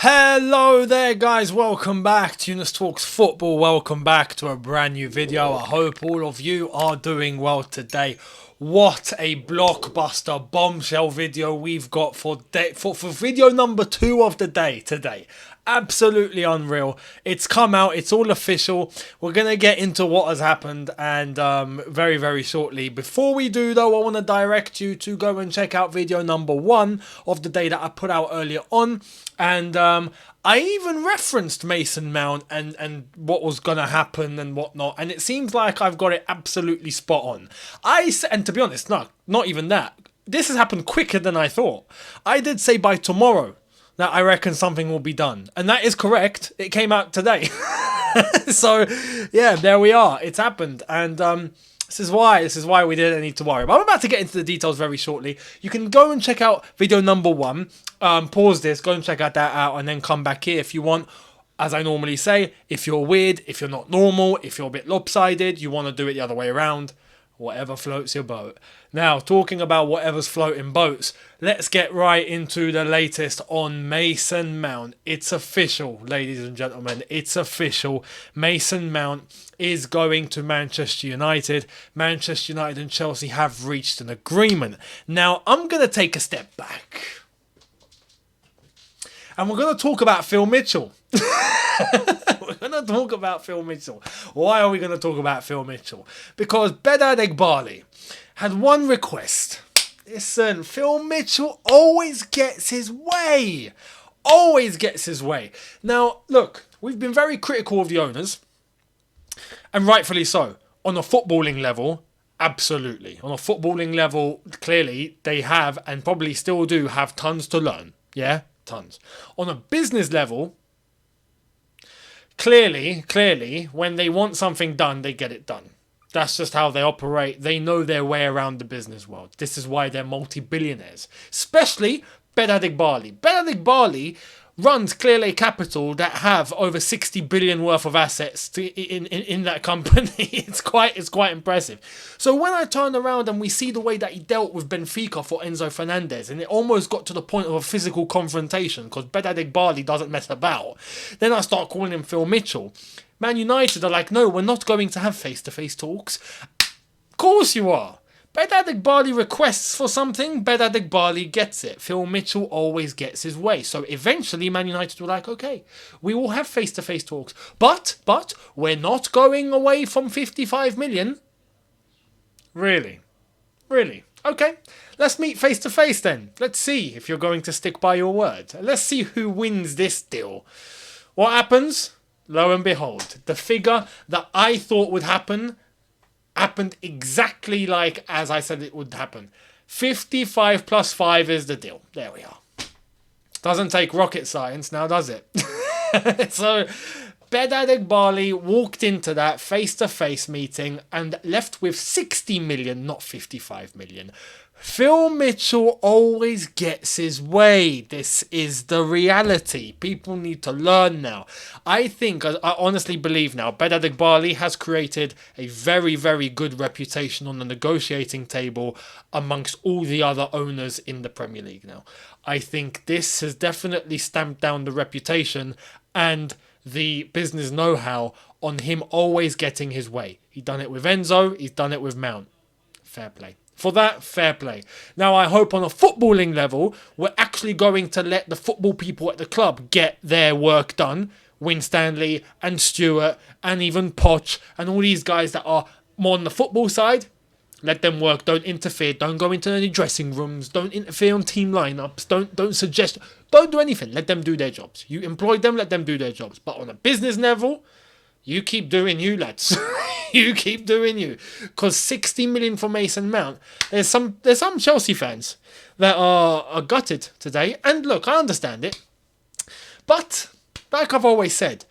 Hello there guys, welcome back to Younes Talks Football, welcome back to a brand new video. I hope all of you are doing well today. What a blockbuster bombshell video we've got for video number 2 of the day today. Absolutely unreal. It's come out, it's all official. We're going to get into what has happened and very shortly. Before we do though, I want to direct you to go and check out video number 1 of the day that I put out earlier on. And I even referenced Mason Mount and what was going to happen and whatnot. And it seems like I've got it absolutely spot on. And to be honest, no, not even that. This has happened quicker than I thought. I did say by tomorrow that I reckon something will be done. And that is correct. It came out today. So, yeah, there we are. It's happened. And this is why we didn't need to worry. But I'm about to get into the details very shortly. You can go and check out video number 1. Pause this, go and check that out, and then come back here if you want. As I normally say, if you're weird, if you're not normal, if you're a bit lopsided, you want to do it the other way around, whatever floats your boat. Now, talking about whatever's floating boats, let's get right into the latest on Mason Mount. It's official, ladies and gentlemen. It's official. Mason Mount is going to Manchester United. Manchester United and Chelsea have reached an agreement. Now, I'm going to take a step back. And we're going to talk about Phil Mitchell. We're going to talk about Phil Mitchell. Why are we going to talk about Phil Mitchell? Because Bedad Eghbali had one request. Listen, Phil Mitchell always gets his way. Always gets his way. Now, look, we've been very critical of the owners. And rightfully so. On a footballing level, absolutely. On a footballing level, clearly, they have and probably still do have tons to learn. Yeah? Tons. On a business level, clearly, when they want something done, they get it done. That's just how they operate. They know their way around the business world. This is why they're multi-billionaires. Especially Bedad Eghbali. Bedad Eghbali runs Clearlake Capital that have over 60 billion worth of assets in that company. It's quite impressive. So when I turn around and we see the way that he dealt with Benfica for Enzo Fernandez, and it almost got to the point of a physical confrontation because Bedad Eghbali doesn't mess about, then I start calling him Phil Mitchell. Man United are like, no, we're not going to have face-to-face talks. Of course you are. Bedad Eghbali requests for something, Bedad Eghbali gets it. Phil Mitchell always gets his way. So eventually Man United were like, okay, we will have face-to-face talks. But we're not going away from 55 million. Really? Okay, let's meet face-to-face then. Let's see if you're going to stick by your word. Let's see who wins this deal. What happens? Lo and behold, the figure that I thought would happened exactly like as I said it would happen. 55 plus 5 is the deal. There we are. Doesn't take rocket science now, does it? So, Bedad Eghbali walked into that face-to-face meeting and left with 60 million, not 55 million. Phil Mitchell always gets his way. This is the reality. People need to learn now. I honestly believe now, Bedad Eghbali has created a very good reputation on the negotiating table amongst all the other owners in the Premier League now. I think this has definitely stamped down the reputation and the business know-how on him always getting his way. He's done it with Enzo, he's done it with Mount. Fair play. For that, fair play. Now, I hope on a footballing level, we're actually going to let the football people at the club get their work done. Winstanley and Stewart and even Poch and all these guys that are more on the football side. Let them work. Don't interfere. Don't go into any dressing rooms. Don't interfere on team lineups. Don't suggest. Don't do anything. Let them do their jobs. You employ them. Let them do their jobs. But on a business level, you keep doing you, lads. You keep doing you. Because 60 million for Mason Mount. There's some Chelsea fans that are gutted today. And look, I understand it. But, like I've always said,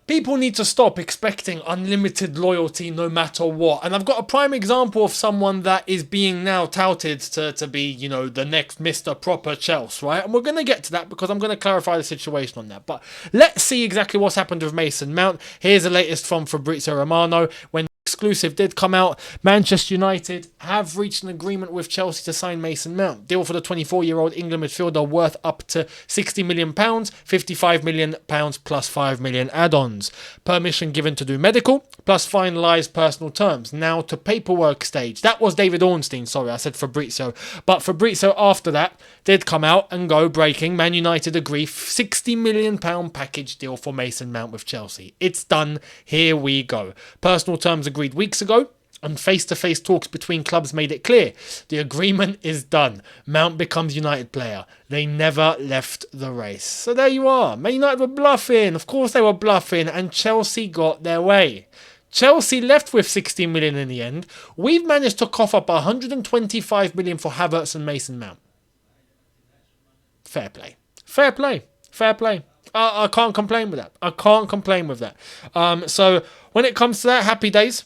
people need to stop expecting unlimited loyalty no matter what. And I've got a prime example of someone that is being now touted to be, the next Mr. Proper Chelsea, right? And we're going to get to that because I'm going to clarify the situation on that. But let's see exactly what's happened with Mason Mount. Here's the latest from Fabrizio Romano when exclusive did come out. Manchester United have reached an agreement with Chelsea to sign Mason Mount. Deal for the 24-year-old England midfielder worth up to £60 million, £55 million plus £5 million add-ons. Permission given to do medical, plus finalised personal terms. Now to paperwork stage. That was David Ornstein, sorry, I said Fabrizio. But Fabrizio, after that, did come out and go breaking. Man United agree £60 million package deal for Mason Mount with Chelsea. It's done. Here we go. Personal terms agreed weeks ago, and face-to-face talks between clubs made it clear. The agreement is done. Mount becomes United player. They never left the race. So there you are. Man United were bluffing. Of course they were bluffing, and Chelsea got their way. Chelsea left with 16 million in the end. We've managed to cough up 125 million for Havertz and Mason Mount. Fair play. Fair play. Fair play. I can't complain with that. I can't complain with that. So when it comes to that, happy days.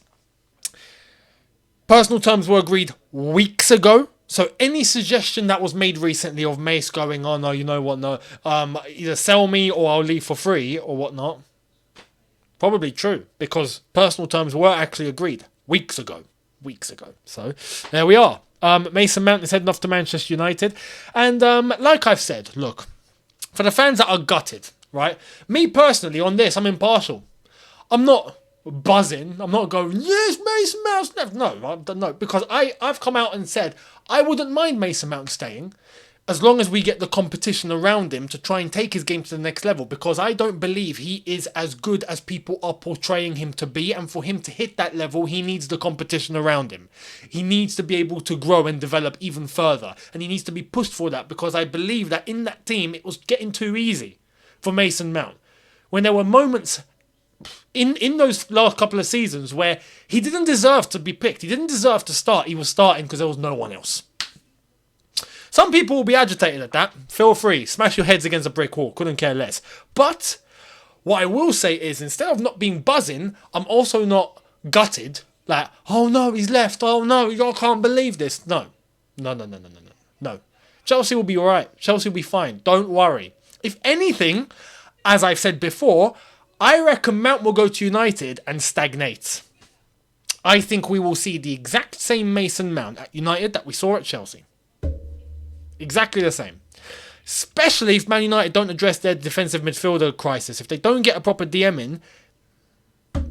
Personal terms were agreed weeks ago. So any suggestion that was made recently of Mace going, oh no, you know what, no, either sell me or I'll leave for free or whatnot, probably true, because personal terms were actually agreed weeks ago. So there we are. Mason Mount is heading off to Manchester United. And like I've said, look, for the fans that are gutted, right? Me personally on this, I'm impartial. I'm not buzzing. I'm not going, yes, Mason Mount's left. No, because I've come out and said I wouldn't mind Mason Mount staying as long as we get the competition around him to try and take his game to the next level, because I don't believe he is as good as people are portraying him to be, and for him to hit that level, he needs the competition around him. He needs to be able to grow and develop even further, and he needs to be pushed for that, because I believe that in that team, it was getting too easy for Mason Mount. When there were moments in those last couple of seasons where he didn't deserve to be picked, he didn't deserve to start, he was starting because there was no one else. Some people will be agitated at that. Feel free. Smash your heads against a brick wall. Couldn't care less. But what I will say is, instead of not being buzzing, I'm also not gutted. Like, oh no, he's left. Oh no, I can't believe this. No. Chelsea will be all right. Chelsea will be fine. Don't worry. If anything, as I've said before, I reckon Mount will go to United and stagnate. I think we will see the exact same Mason Mount at United that we saw at Chelsea. Exactly the same. Especially if Man United don't address their defensive midfielder crisis. If they don't get a proper DM in,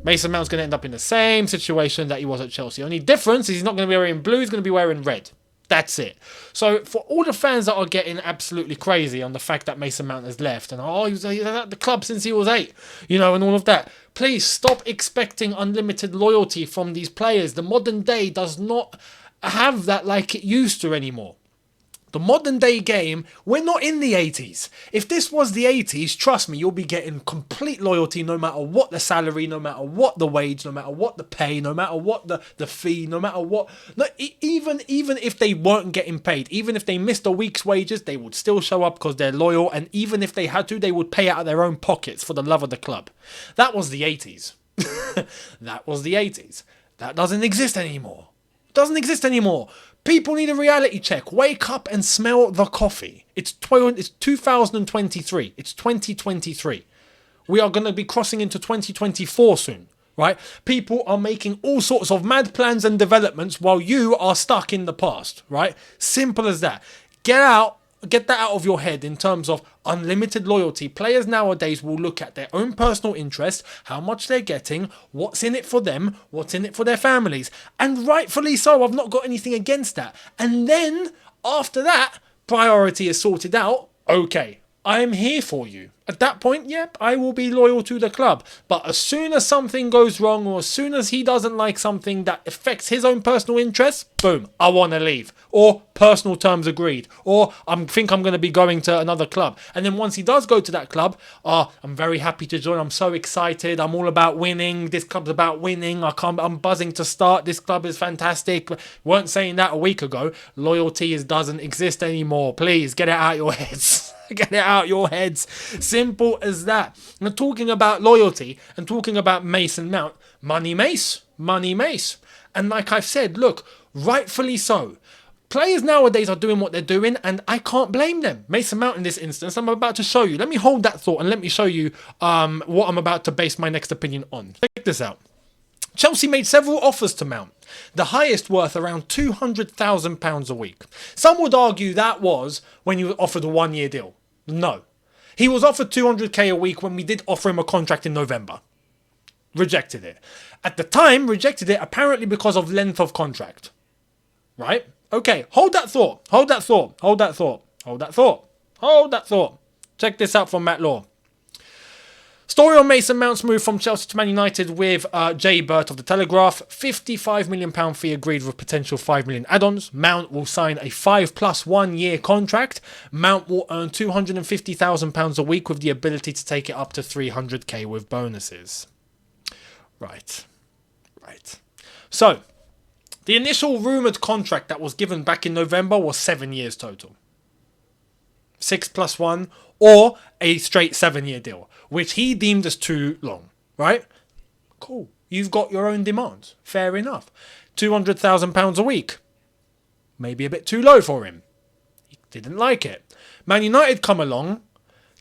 Mason Mount's going to end up in the same situation that he was at Chelsea. Only difference is he's not going to be wearing blue, he's going to be wearing red. That's it. So for all the fans that are getting absolutely crazy on the fact that Mason Mount has left and he was at the club since he was 8, and all of that, please stop expecting unlimited loyalty from these players. The modern day does not have that like it used to anymore. The modern day game, we're not in the 80s. If this was the 80s, trust me, you'll be getting complete loyalty no matter what the salary, no matter what the wage, no matter what the pay, no matter what the fee, no matter what. No, even if they weren't getting paid, even if they missed a week's wages, they would still show up because they're loyal. And even if they had to, they would pay out of their own pockets for the love of the club. That was the 80s. That was the 80s. That doesn't exist anymore. People need a reality check. Wake up and smell the coffee. It's 2023. It's 2023. We are going to be crossing into 2024 soon, right? People are making all sorts of mad plans and developments while you are stuck in the past, right? Simple as that. Get that out of your head in terms of unlimited loyalty. Players nowadays will look at their own personal interest, how much they're getting, what's in it for them, what's in it for their families. And rightfully so, I've not got anything against that. And then, after that, priority is sorted out, okay, I'm here for you. At that point, yep, I will be loyal to the club. But as soon as something goes wrong, or as soon as he doesn't like something that affects his own personal interests, boom, I want to leave. Or personal terms agreed. Or I think I'm going to be going to another club. And then once he does go to that club, I'm very happy to join. I'm so excited. I'm all about winning. This club's about winning. I'm buzzing to start. This club is fantastic. Weren't saying that a week ago. Loyalty doesn't exist anymore. Please get it out your heads. Get it out your heads. Simple as that. Now, talking about loyalty and talking about Mason Mount, money Mace. And like I've said, look, rightfully so. Players nowadays are doing what they're doing, and I can't blame them. Mason Mount in this instance, I'm about to show you. Let me hold that thought and let me show you what I'm about to base my next opinion on. Check this out. Chelsea made several offers to Mount, the highest worth around £200,000 a week. Some would argue that was when you offered a 1-year deal. No. He was offered 200k a week when we did offer him a contract in November. Rejected it. At the time, rejected it apparently because of length of contract. Right? Okay, hold that thought. Hold that thought. Hold that thought. Hold that thought. Hold that thought. Check this out from Matt Law. Story on Mason Mount's move from Chelsea to Man United with Jay Burt of The Telegraph. £55 million fee agreed with potential $5 million add-ons. Mount will sign a 5+ 1 year contract. Mount will earn £250,000 a week with the ability to take it up to 300k with bonuses. Right. So, the initial rumoured contract that was given back in November was 7 years total. 6 + 1 or a straight 7-year deal, which he deemed as too long, right? Cool. You've got your own demands. Fair enough. £200,000 a week. Maybe a bit too low for him. He didn't like it. Man United come along,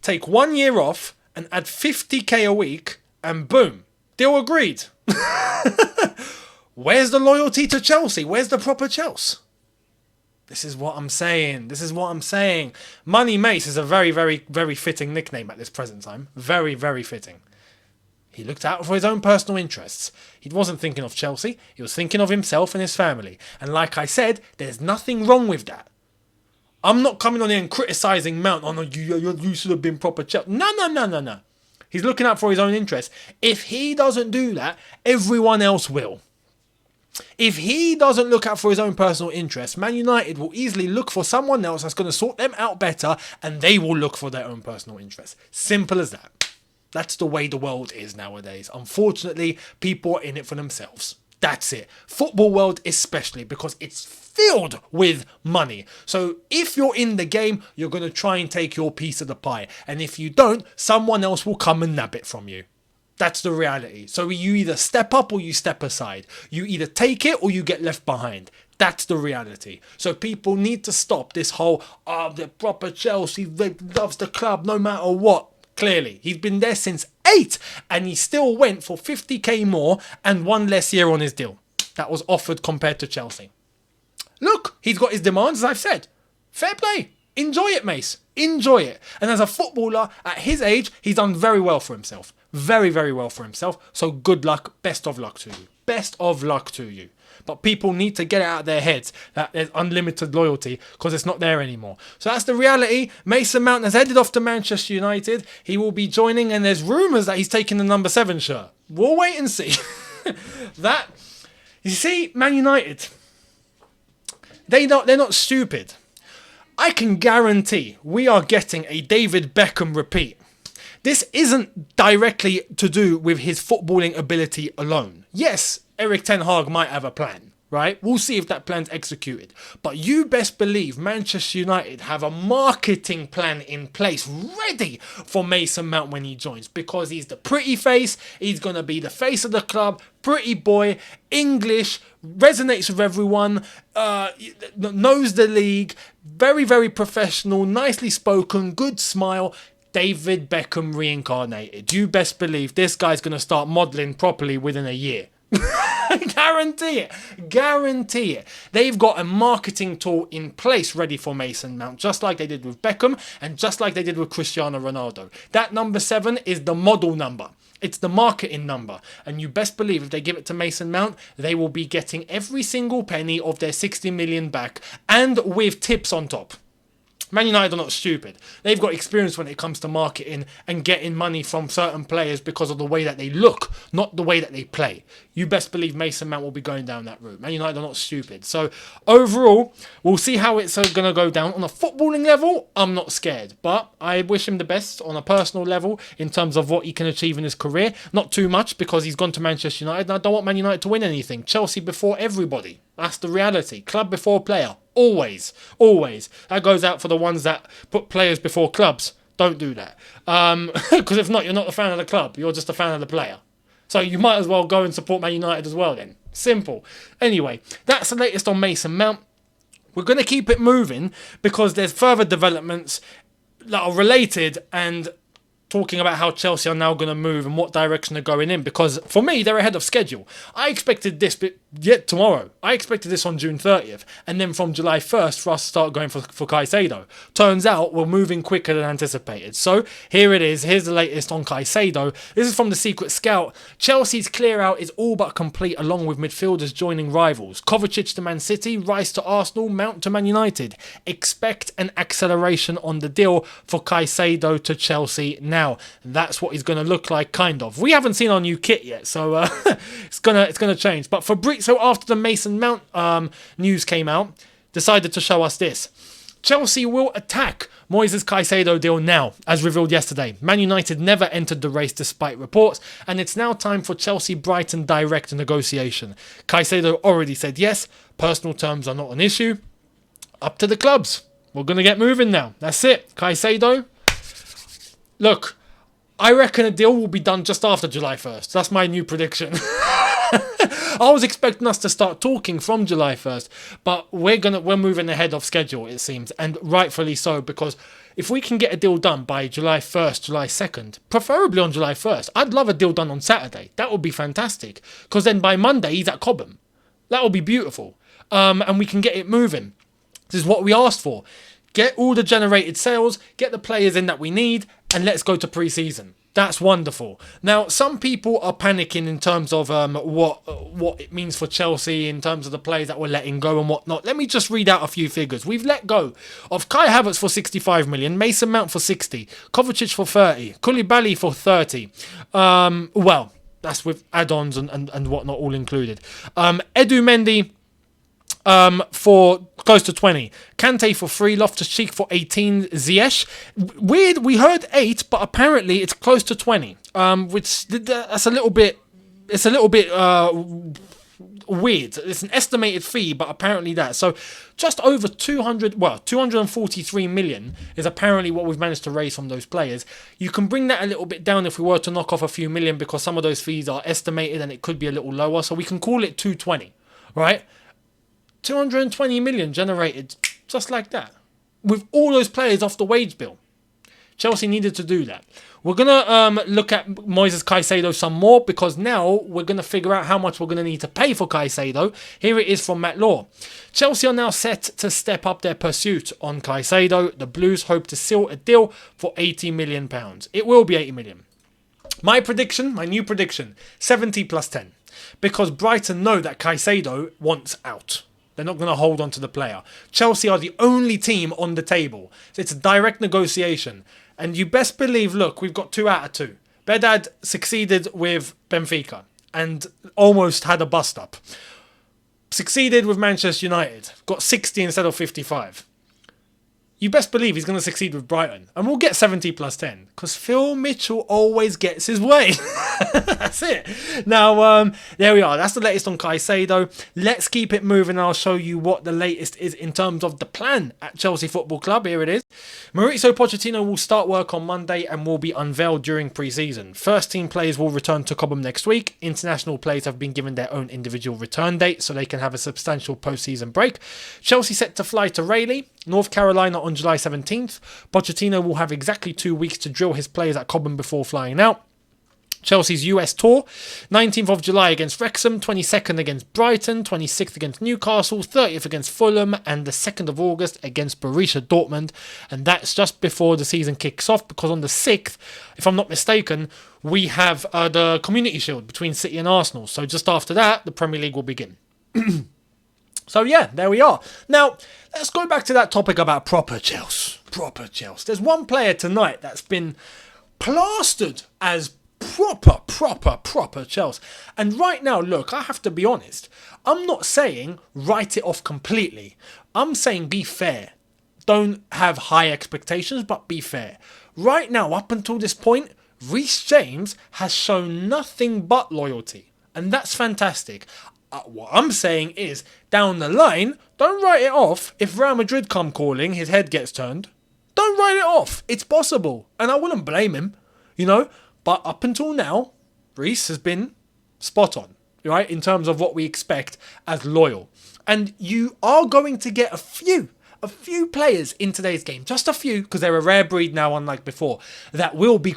take 1 year off and add 50k a week and boom, deal agreed. Where's the loyalty to Chelsea? Where's the proper Chelsea? This is what I'm saying. Money Mace is a very, very, very fitting nickname at this present time. Very, very fitting. He looked out for his own personal interests. He wasn't thinking of Chelsea. He was thinking of himself and his family. And like I said, there's nothing wrong with that. I'm not coming on here and criticising Mount. Oh no, you should have been proper Chelsea. No. He's looking out for his own interests. If he doesn't do that, everyone else will. If he doesn't look out for his own personal interests, Man United will easily look for someone else that's going to sort them out better, and they will look for their own personal interests. Simple as that. That's the way the world is nowadays. Unfortunately, people are in it for themselves. That's it. Football world especially, because it's filled with money. So if you're in the game, you're going to try and take your piece of the pie. And if you don't, someone else will come and nab it from you. That's the reality. So you either step up or you step aside. You either take it or you get left behind. That's the reality. So people need to stop this whole, the proper Chelsea loves the club no matter what. Clearly, he's been there since 8 and he still went for 50k more and 1 less year on his deal. That was offered compared to Chelsea. Look, he's got his demands, as I've said. Fair play. Enjoy it, Mace. Enjoy it. And as a footballer, at his age, he's done very well for himself. Very, very well for himself. So good luck. Best of luck to you. Best of luck to you. But people need to get it out of their heads that there's unlimited loyalty because it's not there anymore. So that's the reality. Mason Mount has headed off to Manchester United. He will be joining and there's rumours that he's taking the number 7 shirt. We'll wait and see. You see, Man United, they're not stupid. I can guarantee we are getting a David Beckham repeat. This isn't directly to do with his footballing ability alone. Yes, Erik ten Hag might have a plan, right? We'll see if that plan's executed. But you best believe Manchester United have a marketing plan in place ready for Mason Mount when he joins. Because he's the pretty face, he's going to be the face of the club, pretty boy, English, resonates with everyone, knows the league, very, very professional, nicely spoken, good smile. David Beckham reincarnated. You best believe this guy's going to start modelling properly within a year. Guarantee it. Guarantee it. They've got a marketing tool in place ready for Mason Mount, just like they did with Beckham and just like they did with Cristiano Ronaldo. That number 7 is the model number. It's the marketing number. And you best believe if they give it to Mason Mount, they will be getting every single penny of their 60 million back and with tips on top. Man United are not stupid. They've got experience when it comes to marketing and getting money from certain players because of the way that they look, not the way that they play. You best believe Mason Mount will be going down that route. Man United are not stupid. So overall, we'll see how it's going to go down. On a footballing level, I'm not scared. But I wish him the best on a personal level in terms of what he can achieve in his career. Not too much because he's gone to Manchester United and I don't want Man United to win anything. Chelsea before everybody. That's the reality. Club before player. Always. Always. That goes out for the ones that put players before clubs. Don't do that. Because if not, you're not a fan of the club. You're just a fan of the player. So you might as well go and support Man United as well then. Simple. Anyway, that's the latest on Mason Mount. We're going to keep it moving because there's further developments that are related and talking about how Chelsea are now going to move and what direction they're going in, because for me, they're ahead of schedule. I expected this yet tomorrow. I expected this on June 30th, and then from July 1st for us to start going for Caicedo. Turns out we're moving quicker than anticipated. So here it is. Here's the latest on Caicedo. This is from the Secret Scout. Chelsea's clear out is all but complete, along with midfielders joining rivals. Kovacic to Man City, Rice to Arsenal, Mount to Man United. Expect an acceleration on the deal for Caicedo to Chelsea now. That's what he's going to look like, kind of. We haven't seen our new kit yet, so it's gonna change. But Fabrizio, after the Mason Mount news came out, decided to show us this. Chelsea will attack Moises Caicedo deal now, as revealed yesterday. Man United never entered the race despite reports, and it's now time for Chelsea-Brighton direct negotiation. Caicedo already said yes. Personal terms are not an issue. Up to the clubs. We're going to get moving now. That's it. Caicedo. Look, I reckon a deal will be done just after July 1st. That's my new prediction. I was expecting us to start talking from July 1st, but we're moving ahead of schedule, it seems, and rightfully so, because if we can get a deal done by July 1st, July 2nd, preferably on July 1st, I'd love a deal done on Saturday. That would be fantastic, because then by Monday he's at Cobham. That would be beautiful, and we can get it moving. This is what we asked for. Get all the generated sales, get the players in that we need, and let's go to pre-season. That's wonderful. Now, some people are panicking in terms of what it means for Chelsea in terms of the players that we're letting go and whatnot. Let me just read out a few figures. We've let go of Kai Havertz for 65 million, Mason Mount for 60, Kovacic for 30, Koulibaly for 30. Well, that's with add-ons and whatnot all included. Edu Mendy for close to 20. Kante for 3, Loftus-Cheek for 18, Ziyech. Weird, we heard 8, but apparently it's close to 20. Which that's a little bit weird. It's an estimated fee, but apparently that. So just over 243 million is apparently what we've managed to raise from those players. You can bring that a little bit down if we were to knock off a few million, because some of those fees are estimated and it could be a little lower. So we can call it 220, right? 220 million generated just like that, with all those players off the wage bill. Chelsea needed to do that. We're going to look at Moises Caicedo some more, because now we're going to figure out how much we're going to need to pay for Caicedo. Here it is from Matt Law. Chelsea are now set to step up their pursuit on Caicedo. The Blues hope to seal a deal for £80 million. It will be 80 million. My new prediction, 70 plus 10. Because Brighton know that Caicedo wants out. They're not going to hold on to the player. Chelsea are the only team on the table. So it's a direct negotiation. And you best believe, look, we've got 2 out of 2. Bedad succeeded with Benfica and almost had a bust-up. Succeeded with Manchester United. Got 60 instead of 55. You best believe he's going to succeed with Brighton. And we'll get 70 plus 10. Because Phil Mitchell always gets his way. That's it. Now, there we are. That's the latest on Caicedo. Let's keep it moving. I'll show you what the latest is in terms of the plan at Chelsea Football Club. Here it is. Mauricio Pochettino will start work on Monday and will be unveiled during pre-season. First team players will return to Cobham next week. International players have been given their own individual return date so they can have a substantial post-season break. Chelsea set to fly to Raleigh, North Carolina on July 17th. Pochettino will have exactly 2 weeks to drill his players at Cobham before flying out. Chelsea's US tour, 19th of July against Wrexham, 22nd against Brighton, 26th against Newcastle, 30th against Fulham, and the 2nd of August against Borussia Dortmund. And that's just before the season kicks off, because on the 6th, if I'm not mistaken, we have the Community Shield between City and Arsenal. So just after that, the Premier League will begin. So yeah, there we are. Now, let's go back to that topic about proper Chelsea. Proper Chelsea. There's one player tonight that's been plastered as proper Chelsea. And right now, look, I have to be honest. I'm not saying write it off completely. I'm saying be fair. Don't have high expectations, but be fair. Right now, up until this point, Reece James has shown nothing but loyalty. And that's fantastic. What I'm saying is, down the line, don't write it off. If Real Madrid come calling, his head gets turned. Don't write it off. It's possible. And I wouldn't blame him, you know. But up until now, Reece has been spot on, right? In terms of what we expect as loyal. And you are going to get a a few players in today's game, just a few, because they're a rare breed now, unlike before, that will be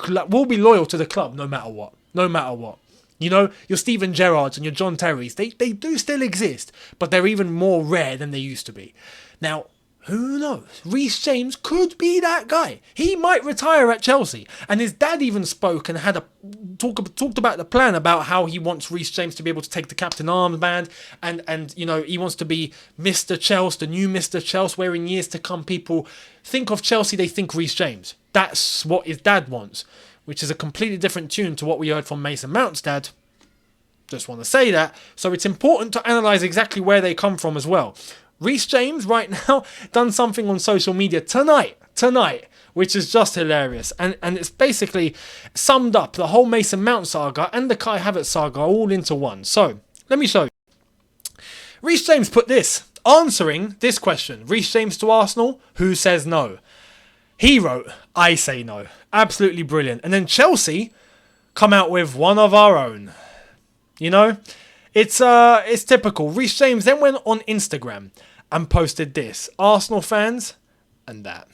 loyal to the club no matter what. No matter what. You know, your Steven Gerrards and your John Terrys, they do still exist, but they're even more rare than they used to be. Now, who knows? Reece James could be that guy. He might retire at Chelsea. And his dad even spoke and had talked about the plan about how he wants Reece James to be able to take the captain armband and you know, he wants to be Mr. Chelsea, the new Mr. Chelsea, where in years to come people think of Chelsea, they think Reece James. That's what his dad wants, which is a completely different tune to what we heard from Mason Mount's dad. Just want to say that. So it's important to analyse exactly where they come from as well. Reece James right now done something on social media tonight, which is just hilarious. And it's basically summed up the whole Mason Mount saga and the Kai Havertz saga all into one. So, let me show you. Reece James put this, answering this question. Reece James to Arsenal, who says no? He wrote, I say no. Absolutely brilliant. And then Chelsea come out with one of our own. You know? It's typical. Reece James then went on Instagram and posted this. Arsenal fans and that.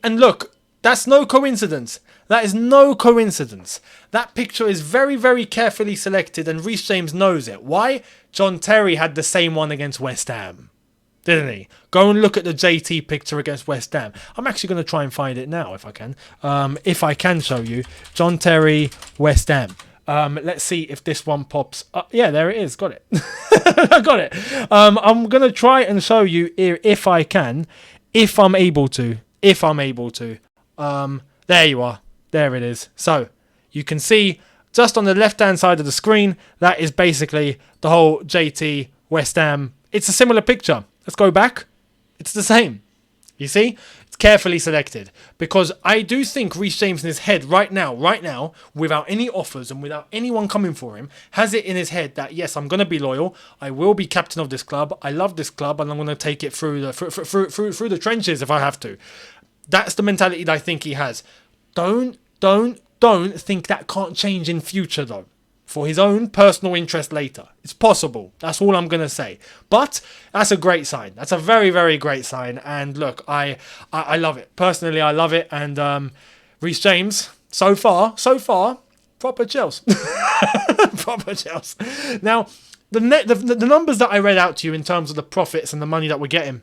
And look, that's no coincidence. That is no coincidence. That picture is very, very carefully selected and Reece James knows it. Why? John Terry had the same one against West Ham. Didn't he? Go and look at the JT picture against West Ham. I'm actually going to try and find it now if I can. If I can show you. John Terry, West Ham. Let's see if this one pops up. Yeah, there it is. Got it. I got it. I'm going to try and show you if I can. If I'm able to. There you are. There it is. So, you can see just on the left-hand side of the screen, that is basically the whole JT West Ham. It's a similar picture. Let's go back. It's the same. You see? It's carefully selected. Because I do think Reece James in his head right now, without any offers and without anyone coming for him, has it in his head that, yes, I'm going to be loyal. I will be captain of this club. I love this club and I'm going to take it through the trenches if I have to. That's the mentality that I think he has. Don't think that can't change in future, though. For his own personal interest later. It's possible. That's all I'm going to say. But that's a great sign. That's a very, very great sign. And look, I love it. Personally, I love it. And Reece James, so far, proper Chelsea. Proper Chelsea. Now, the numbers that I read out to you in terms of the profits and the money that we're getting,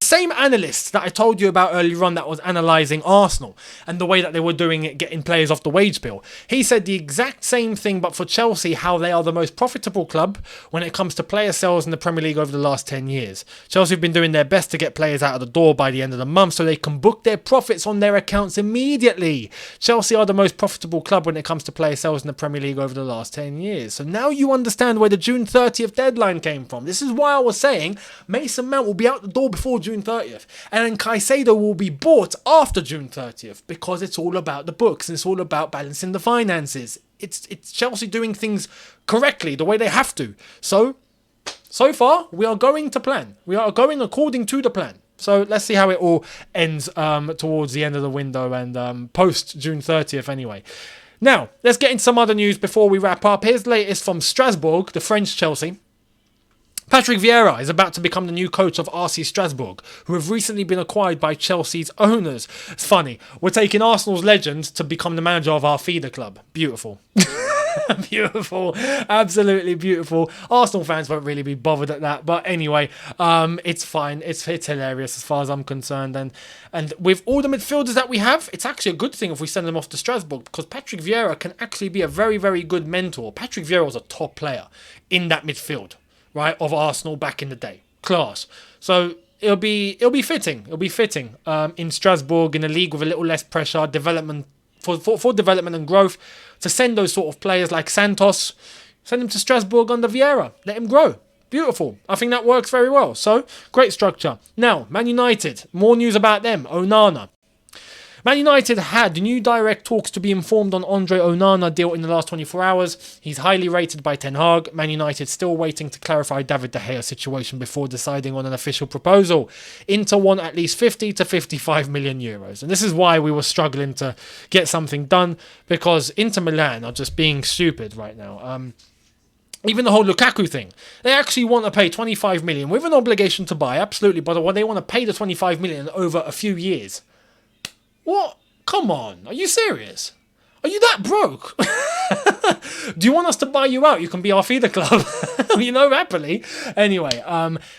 same analyst that I told you about earlier on that was analysing Arsenal and the way that they were doing it, getting players off the wage bill. He said the exact same thing, but for Chelsea, how they are the most profitable club when it comes to player sales in the Premier League over the last 10 years. Chelsea have been doing their best to get players out of the door by the end of the month so they can book their profits on their accounts immediately. Chelsea are the most profitable club when it comes to player sales in the Premier League over the last 10 years. So now you understand where the June 30th deadline came from. This is why I was saying Mason Mount will be out the door before June 30th. And then Caicedo will be bought after June 30th because it's all about the books and it's all about balancing the finances. It's Chelsea doing things correctly, the way they have to. So far, we are going to plan. We are going according to the plan. So let's see how it all ends towards the end of the window and post June 30th anyway. Now, let's get into some other news before we wrap up. Here's the latest from Strasbourg, the French Chelsea. Patrick Vieira is about to become the new coach of RC Strasbourg, who have recently been acquired by Chelsea's owners. It's funny. We're taking Arsenal's legend to become the manager of our feeder club. Beautiful. Beautiful. Absolutely beautiful. Arsenal fans won't really be bothered at that. But anyway, it's fine. It's hilarious as far as I'm concerned. And with all the midfielders that we have, it's actually a good thing if we send them off to Strasbourg because Patrick Vieira can actually be a very, very good mentor. Patrick Vieira was a top player in that midfield. Right, of Arsenal back in the day. Class. So it'll be fitting. It'll be fitting in Strasbourg in a league with a little less pressure, development for development and growth, to send those sort of players like Santos, send them to Strasbourg under Vieira. Let him grow. Beautiful. I think that works very well. So great structure. Now, Man United. More news about them. Onana. Man United had new direct talks to be informed on Andre Onana deal in the last 24 hours. He's highly rated by Ten Hag. Man United still waiting to clarify David De Gea's situation before deciding on an official proposal. Inter want at least 50 to 55 million euros. And this is why we were struggling to get something done, because Inter Milan are just being stupid right now. Even the whole Lukaku thing. They actually want to pay 25 million with an obligation to buy, absolutely, but they want to pay the 25 million over a few years. What? Come on. Are you serious? Are you that broke? Do you want us to buy you out? You can be our feeder club. Happily. Anyway,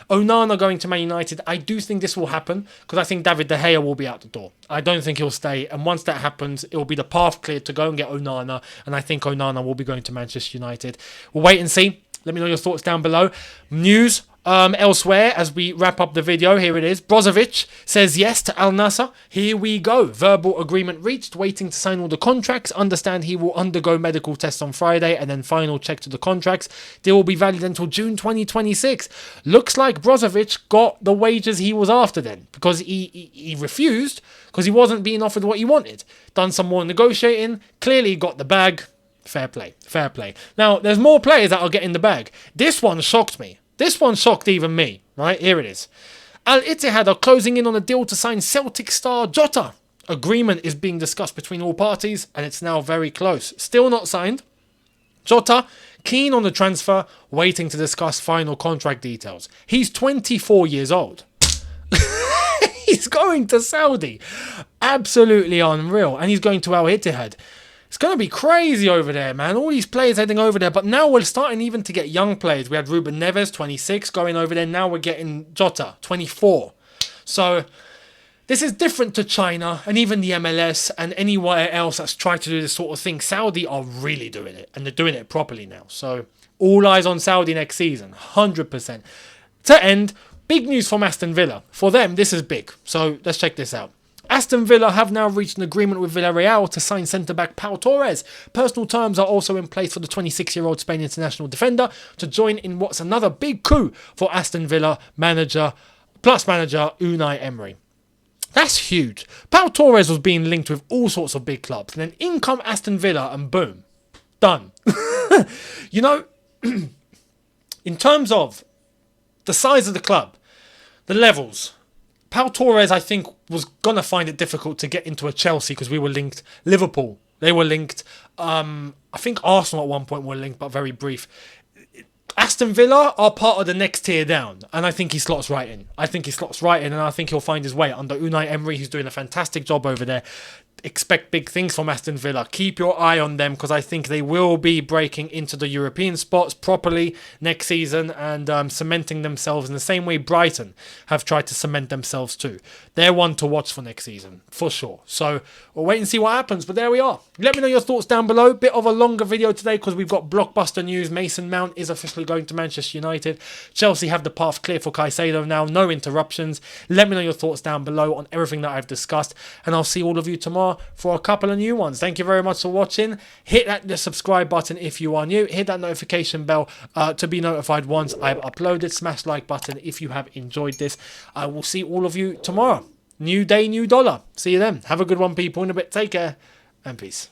Onana going to Man United. I do think this will happen because I think David De Gea will be out the door. I don't think he'll stay. And once that happens, it will be the path cleared to go and get Onana. And I think Onana will be going to Manchester United. We'll wait and see. Let me know your thoughts down below. News elsewhere as we wrap up the video. Here it is. Brozovic says yes to Al Nassr. Here we go. Verbal agreement reached. Waiting to sign all the contracts. Understand he will undergo medical tests on Friday and then final check to the contracts. Deal will be valid until June 2026. Looks like Brozovic got the wages he was after then because he refused because he wasn't being offered what he wanted. Done some more negotiating. Clearly got the bag. Fair play. Fair play. Now, there's more players that are getting the bag. This one shocked me. This one shocked even me, right? Here it is. Al Ittihad are closing in on a deal to sign Celtic star Jota. Agreement is being discussed between all parties, and it's now very close. Still not signed. Jota, keen on the transfer, waiting to discuss final contract details. He's 24 years old. He's going to Saudi. Absolutely unreal. And he's going to Al Ittihad. It's going to be crazy over there, man. All these players heading over there. But now we're starting even to get young players. We had Ruben Neves, 26, going over there. Now we're getting Jota, 24. So this is different to China and even the MLS and anywhere else that's tried to do this sort of thing. Saudi are really doing it. And they're doing it properly now. So all eyes on Saudi next season. 100%. To end, big news from Aston Villa. For them, this is big. So let's check this out. Aston Villa have now reached an agreement with Villarreal to sign centre-back Pau Torres. Personal terms are also in place for the 26-year-old Spain international defender to join in what's another big coup for Aston Villa manager Unai Emery. That's huge. Pau Torres was being linked with all sorts of big clubs. And then in come Aston Villa and boom, done. In terms of the size of the club, the levels, Pau Torres, I think, was going to find it difficult to get into a Chelsea because we were linked. Liverpool, they were linked. I think Arsenal at one point were linked, but very brief. Aston Villa are part of the next tier down, and I think he slots right in. And I think he'll find his way under Unai Emery, who's doing a fantastic job over there. Expect big things from Aston Villa. Keep your eye on them because I think they will be breaking into the European spots properly next season and cementing themselves in the same way Brighton have tried to cement themselves too. They're one to watch for next season, for sure. So we'll wait and see what happens, but there we are. Let me know your thoughts down below. Bit of a longer video today because we've got blockbuster news. Mason Mount is officially going to Manchester United. Chelsea have the path clear for Caicedo now. No interruptions. Let me know your thoughts down below on everything that I've discussed, and I'll see all of you tomorrow for a couple of new ones. Thank you very much for watching. Hit the subscribe button if you are new. Hit that notification bell to be notified once I've uploaded. Smash like button if you have enjoyed this. I will see all of you tomorrow. New day, new dollar. See you then. Have a good one, people. In a bit. Take care and peace.